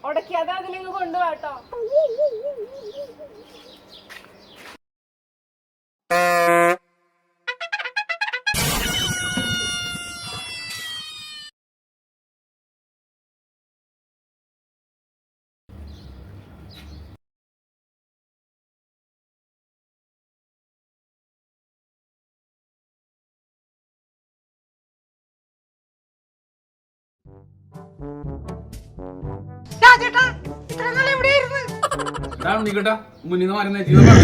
ഉടക്കാതെ അതിലിങ്ങ് കൊണ്ടുപോട്ടോ. മുന്നിന്ന് മാറുന്ന ജീവിതം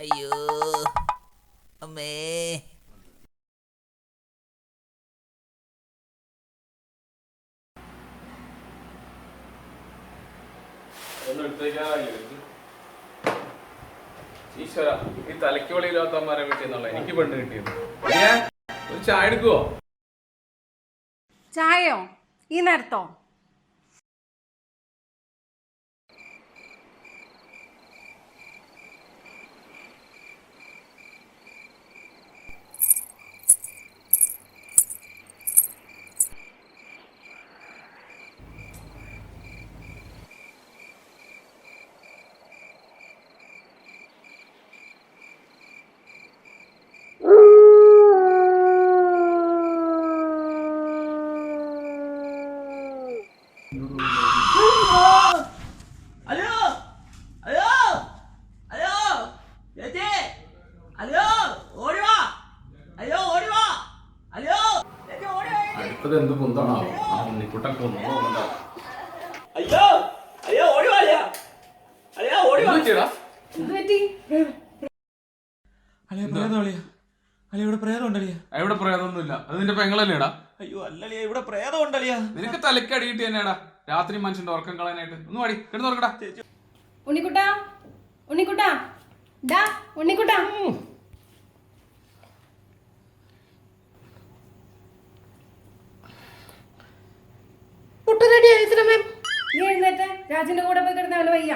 അയ്യോ അമ്മേ. ഈശ്വര, ഈ തലയ്ക്ക് വെളിയില്ലാത്തമാരെ വീട്ടിൽ എനിക്ക് പെണ്ണ് കിട്ടിയത്. ഒരു ചായ എടുക്കുവോ? ചായയോ? ഈ നേരത്തോ? അടുത്തത് എന്ത് കുന്താണോ ആ ഉണ്ണിക്കുട്ടൻ കൊന്നോ? ഇവിടെ പ്രേതമൊന്നുമില്ല. അത് നിന്റെ പെങ്ങളല്ലേടാ? അയ്യോ അല്ലളിയ, ഇവിടെ പ്രേതം ഉണ്ടളിയാ. നിനക്ക് തലയ്ക്ക് അടിയിട്ട് തന്നെയാടാ രാത്രി മനുഷ്യന്റെ ഉറക്കം കളയാനായിട്ട്. ഒന്ന് വാടി, കിടന്ന് തുറക്കടാ. ഉണ്ണിക്കുട്ടാ, ഉണ്ണിക്കുട്ടാ, ഡാ ഉണ്ണിക്കുട്ടാ. നീ എഴുന്നേറ്റ് രാജന്റെ കൂടെ പോയി കിടന്ന അവന് വയ്യ.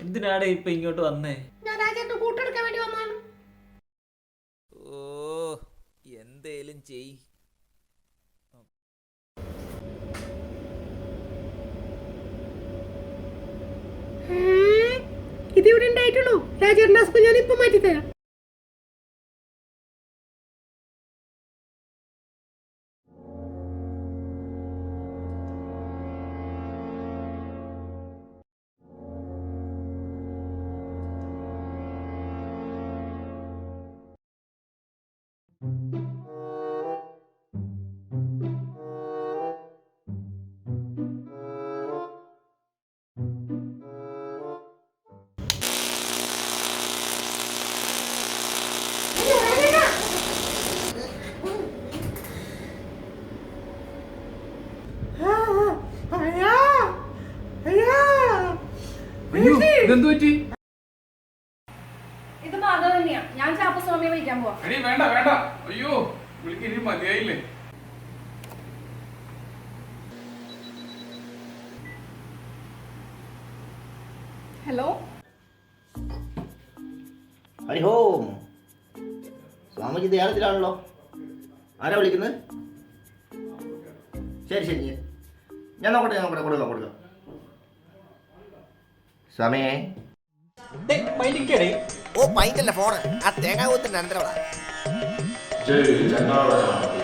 എന്തിനാടെ ഇപ്പൊ ഇങ്ങോട്ട് വന്നേ? ഞാൻ രാജന്റെ കൂട്ടെടുക്കാൻ വേണ്ടി വന്നാണ്. ഓ എന്തേലും ചെയ്. ഇതിവിടെ ഉണ്ടായിട്ടുള്ളൂ. രാജേട്ടന്റെ ഹസ്ബൻഡ് ഞാൻ ഇപ്പൊ മാറ്റി തരാം. ഇതെന്ത് പറ്റി? ഇത് മാധവ തന്നെയാ. ഞാൻ ചാപ്പസ്വാമിയെ വിളിക്കാൻ പോവാ. എടീ വേണ്ട വേണ്ട, അയ്യോ വിളിക്ക്, ഇനി മതിയായില്ലേ. ഹലോ, ഹരിഹോം. സ്വാമിജി ധ്യാനത്തിലാണല്ലോ. ആരാ വിളിക്കുന്നത്? ശരി ശരി, ഞാൻ നോക്കട്ടെ കൊടുക്കാം. സ്വാമിയെ. ഓ പൈൻ്റല്ല ഫോണ്, ആ തേങ്ങാവൂത്തിന്റെ അന്തരവാ. ജയ് ചന്ദ്രാളയ.